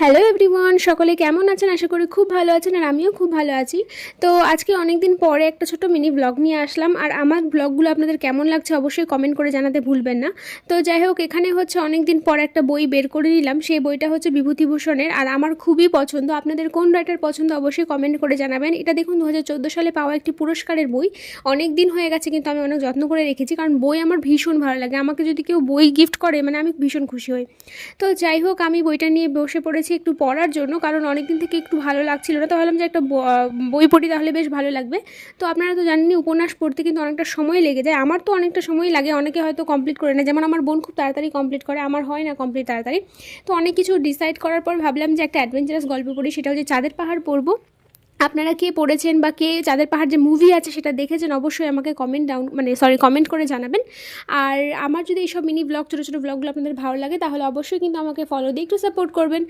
Hello everyone, সকলে কেমন আছেন? আশা করি খুব ভালো আছেন আর আমিও খুব ভালো আছি। তো আজকে অনেক দিন পরে একটা ছোট মিনি ব্লগ নিয়ে আসলাম, আর আমার ব্লগগুলো আপনাদের কেমন লাগছে অবশ্যই কমেন্ট করে জানাতে ভুলবেন না। তো যাই হোক, এখানে হচ্ছে অনেক দিন পর একটা বই বের করে নিলাম। সেই বইটা হচ্ছে বিভূতিভূষণের, আর আমার খুবই পছন্দ। আপনাদের কোন রাইটার পছন্দ অবশ্যই কমেন্ট করে জানাবেন। এটা দেখুন 2014 সালে পাওয়া একটি পুরস্কারের বই। অনেক দিন হয়ে গেছে কিন্তু আমি অনেক যত্ন করে রেখেছি, কারণ বই আমার ভীষণ ভালো লাগে। আমাকে যদি কেউ বই গিফট করে মানে আমি ভীষণ খুশি হই। তো যাই হোক, আমি বইটা নিয়ে বসে পড়েছি একটু পড়ার জন্য, কারণ অনেক দিন থেকে একটু ভালো লাগছিল না। তো ভাবলাম যে একটা বই পড়ি, তাহলে বেশ ভালো লাগবে। তো আপনারা তো জানেনই, উপন্যাস পড়তে কিন্তু অনেকটা সময় লেগে যায়। আমার তো অনেকটা সময় লাগে, অনেকে হয়তো কমপ্লিট করে না। যেমন আমার বোন খুব তাড়াতাড়ি কমপ্লিট করে, আমার হয় না কমপ্লিট তাড়াতাড়ি। তো অনেক কিছু ডিসাইড করার পর ভাবলাম যে একটা অ্যাডভেঞ্চারাস গল্প পড়ি, সেটা হচ্ছে চাঁদের পাহাড় পড়বো। আপনারা কে পড়েছেন বা কে চাঁদের পাহাড় যে মুভি আছে সেটা দেখেছেন অবশ্যই আমাকে কমেন্ট করে জানাবেন। আর আমার যদি এইসব মিনি ব্লগ, ছোটো ছোটো ব্লগগুলো আপনাদের ভালো লাগে, তাহলে অবশ্যই কিন্তু আমাকে ফলো দিয়ে একটু সাপোর্ট করবেন।